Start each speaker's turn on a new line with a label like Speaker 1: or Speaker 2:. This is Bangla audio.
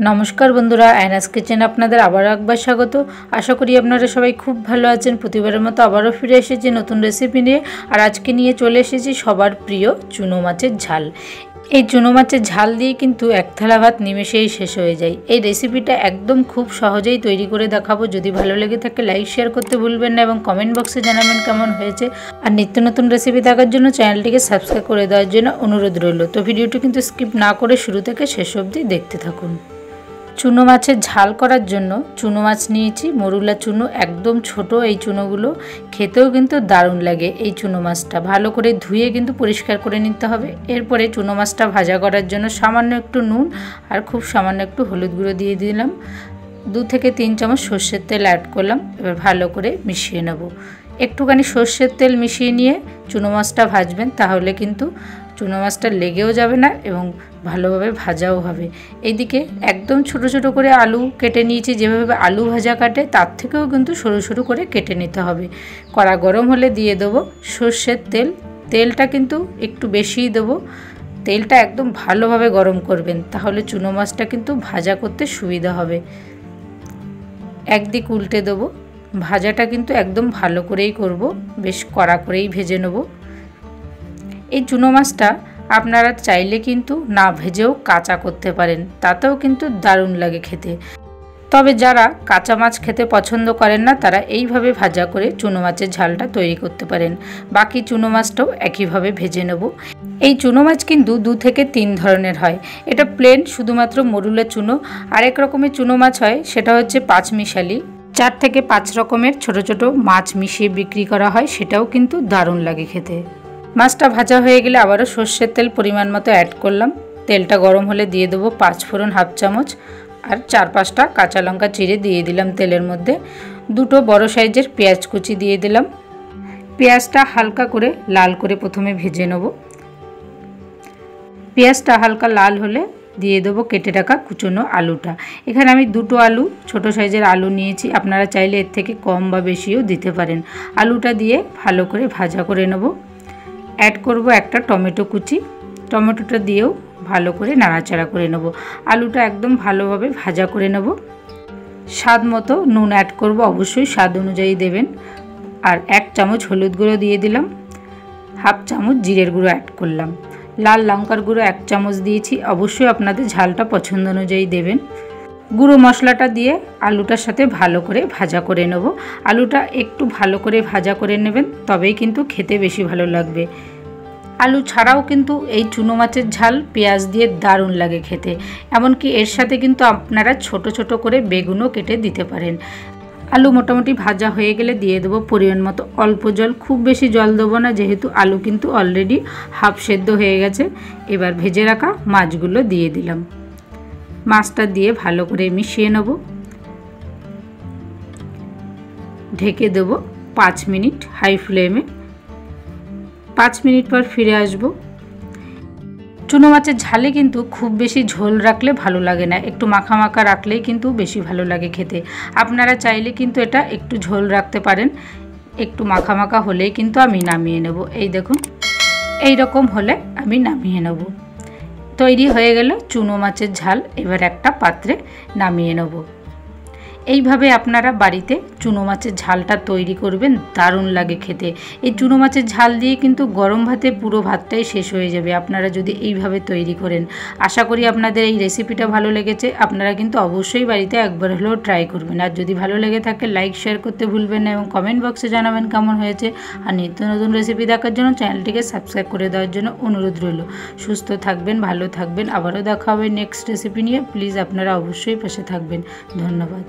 Speaker 1: नमस्कार बंधुरा आयनास किचेन आपनादेर आबारो एकबार स्वागत। आशा करी आपनारा सबाई खूब भालो आछेन। प्रतिबारेर मतो आबारो फिरे एसेछि नतुन रेसिपि निये। आर आजके निये चले एसेछि सबार प्रिय चुनो माछेर झाल। এই চুনো মাছের ঝাল দিয়ে কিন্তু এক থালা ভাত নিমেষেই শেষ হয়ে যায়। এই রেসিপিটা একদম খুব সহজেই তৈরি করে দেখাবো। যদি ভালো লেগে থাকে লাইক শেয়ার করতে ভুলবেন না এবং কমেন্ট বক্সে জানাবেন কেমন হয়েছে। আর নিত্য নতুন রেসিপি দেখার জন্য চ্যানেলটিকে সাবস্ক্রাইব করে দেওয়ার জন্য অনুরোধ রইল। তো ভিডিওটি কিন্তু স্কিপ না করে শুরু থেকে শেষ অবধি দেখতে থাকুন। চুনো মাছের ঝাল করার জন্য চুনো মাছ নিয়েছি, মরুলা চুনো, একদম ছোট এই চুনোগুলো। খেতেও কিন্তু দারুণ লাগে। এই চুনো মাছটা ভালো করে ধুয়ে কিন্তু পরিষ্কার করে নিতে হবে। এরপরে চুনো মাছটা ভাজা করার জন্য সামান্য একটু নুন আর খুব সামান্য একটু হলুদ গুঁড়ো দিয়ে দিলাম। 2 থেকে 3 চামচ সর্ষের তেল অ্যাড করলাম। এবার ভালো করে মিশিয়ে নেব। একটুখানি সর্ষের তেল মিশিয়ে নিয়ে চুনো মাছটা ভাজবেন, তাহলে কিন্তু চুনো মাছটা লেগেও যাবে না এবং ভালোভাবে ভাজাও হবে। এইদিকে একদম ছোট ছোট করে আলু কেটে নিয়েছি। যেভাবে আলু ভাজা কাটে তার থেকেও কিন্তু সরু সরু করে কেটে নিতে হবে। কড়া গরম হলে দিয়ে দেবো সর্ষের তেল। তেলটা কিন্তু একটু বেশিই দেবো। তেলটা একদম ভালোভাবে গরম করবেন, তাহলে চুনো মাছটা কিন্তু ভাজা করতে সুবিধা হবে। একদিক উল্টে দেবো। ভাজাটা কিন্তু একদম ভালো করেই করব, বেশ কড়া করেই ভেজে নেব। এই চুনো মাছটা আপনারা চাইলে কিন্তু না ভেজেও কাঁচা করতে পারেন, তাতেও কিন্তু দারুণ লাগে খেতে। তবে যারা কাঁচা মাছ খেতে পছন্দ করেন না তারা এইভাবে ভাজা করে চুনো মাছের ঝালটা তৈরি করতে পারেন। বাকি চুনো মাছটাও একইভাবে ভেজে নেব। এই চুনো মাছ কিন্তু 2 থেকে 3 ধরনের হয়। এটা প্লেন শুধুমাত্র মরুলা চুনো। আরেক রকমের চুনো মাছ হয়, সেটা হচ্ছে 5 মিশালি। 4 থেকে 5 রকমের ছোট ছোট মাছ মিশিয়ে বিক্রি করা হয়, সেটাও কিন্তু দারুণ লাগে খেতে। মাছটা ভাজা হয়ে গেলে আবারও সর্ষের তেল পরিমাণ মতো অ্যাড করলাম। তেলটা গরম হলে দিয়ে দেবো 5 ফোড়ন 1/2 চামচ আর 4-5টা কাঁচা লঙ্কা চিড়ে দিয়ে দিলাম তেলের মধ্যে। 2টো বড় সাইজের পেঁয়াজ কুচি দিয়ে দিলাম। পেঁয়াজটা হালকা করে লাল করে প্রথমে ভেজে নেব। পেঁয়াজটা হালকা লাল হলে দিয়ে দেবো কেটে রাখা কুচনো আলুটা। এখানে আমি 2টো আলু ছোট সাইজের আলু নিয়েছি, আপনারা চাইলে এর থেকে কম বা বেশিও দিতে পারেন। আলুটা দিয়ে ভালো করে ভাজা করে নেব। অ্যাড করব একটা টমেটো কুচি। টমেটোটা দিয়েও ভালো করে নাড়াচাড়া করে নেব। আলুটা একদম ভালোভাবে ভাজা করে নেব। স্বাদ মতো নুন অ্যাড করব, অবশ্যই স্বাদ অনুযায়ী দেবেন। আর 1 চামচ হলুদ গুঁড়ো দিয়ে দিলাম। 1/2 চামচ জিরের গুঁড়ো অ্যাড করলাম। লাল লঙ্কার গুঁড়ো 1 চামচ দিয়েছি, অবশ্যই আপনাদের ঝালটা পছন্দ অনুযায়ী দেবেন। গুঁড়ো মশলাটা দিয়ে আলুটার সাথে ভালো করে ভাজা করে নেব। আলুটা একটু ভালো করে ভাজা করে নেবেন, তবেই কিন্তু খেতে বেশি ভালো লাগবে। আলু ছাড়াও কিন্তু এই চুনো মাছের ঝাল পেঁয়াজ দিয়ে দারুণ লাগে খেতে। এমনকি এর সাথে কিন্তু আপনারা ছোট ছোট করে বেগুনও কেটে দিতে পারেন। আলু মোটামুটি ভাজা হয়ে গেলে দিয়ে দেবো পরিমাণ মতো অল্প জল। খুব বেশি জল দেবো না, যেহেতু আলু কিন্তু অলরেডি হাফ সেদ্ধ হয়ে গেছে। এবার ভেজে রাখা মাছগুলো দিয়ে দিলাম। মাছটা দিয়ে ভালো করে মিশিয়ে নেব। ঢেকে দেব 5 মিনিট হাই ফ্লেমে। 5 মিনিট পর ফিরে আসব। চুনো মাছের ঝালে কিন্তু খুব বেশি ঝোল রাখলে ভালো লাগে না, একটু মাখা মাখা রাখলেই কিন্তু বেশি ভালো লাগে খেতে। আপনারা চাইলে কিন্তু এটা একটু ঝোল রাখতে পারেন। একটু মাখা মাখা হলেই কিন্তু আমি নামিয়ে নেব। এই দেখুন, এই রকম হলে আমি নামিয়ে নেব। তৈরি হয়ে গেল চুনো মাছের ঝাল। এবার একটা পাত্রে নামিয়ে নেব। এইভাবে আপনারা বাড়িতে চুনো মাছের ঝালটা তৈরি করবেন, দারুণ লাগে খেতে। এই চুনো মাছের ঝাল দিয়ে কিন্তু গরম ভাতে পুরো ভাতটাই শেষ হয়ে যাবে আপনারা যদি এইভাবে তৈরি করেন। আশা করি আপনাদের এই রেসিপিটা ভালো লেগেছে। আপনারা কিন্তু অবশ্যই বাড়িতে একবার হলেও ট্রাই করবেন। আর যদি ভালো লেগে থাকে লাইক শেয়ার করতে ভুলবেন না এবং কমেন্ট বক্সে জানাবেন কেমন হয়েছে। আর নিত্য নতুন রেসিপি দেখার জন্য চ্যানেলটিকে সাবস্ক্রাইব করে দেওয়ার জন্য অনুরোধ রইল। সুস্থ থাকবেন, ভালো থাকবেন। আবারও দেখা হবে নেক্সট রেসিপি নিয়ে। প্লিজ আপনারা অবশ্যই পাশে থাকবেন। ধন্যবাদ।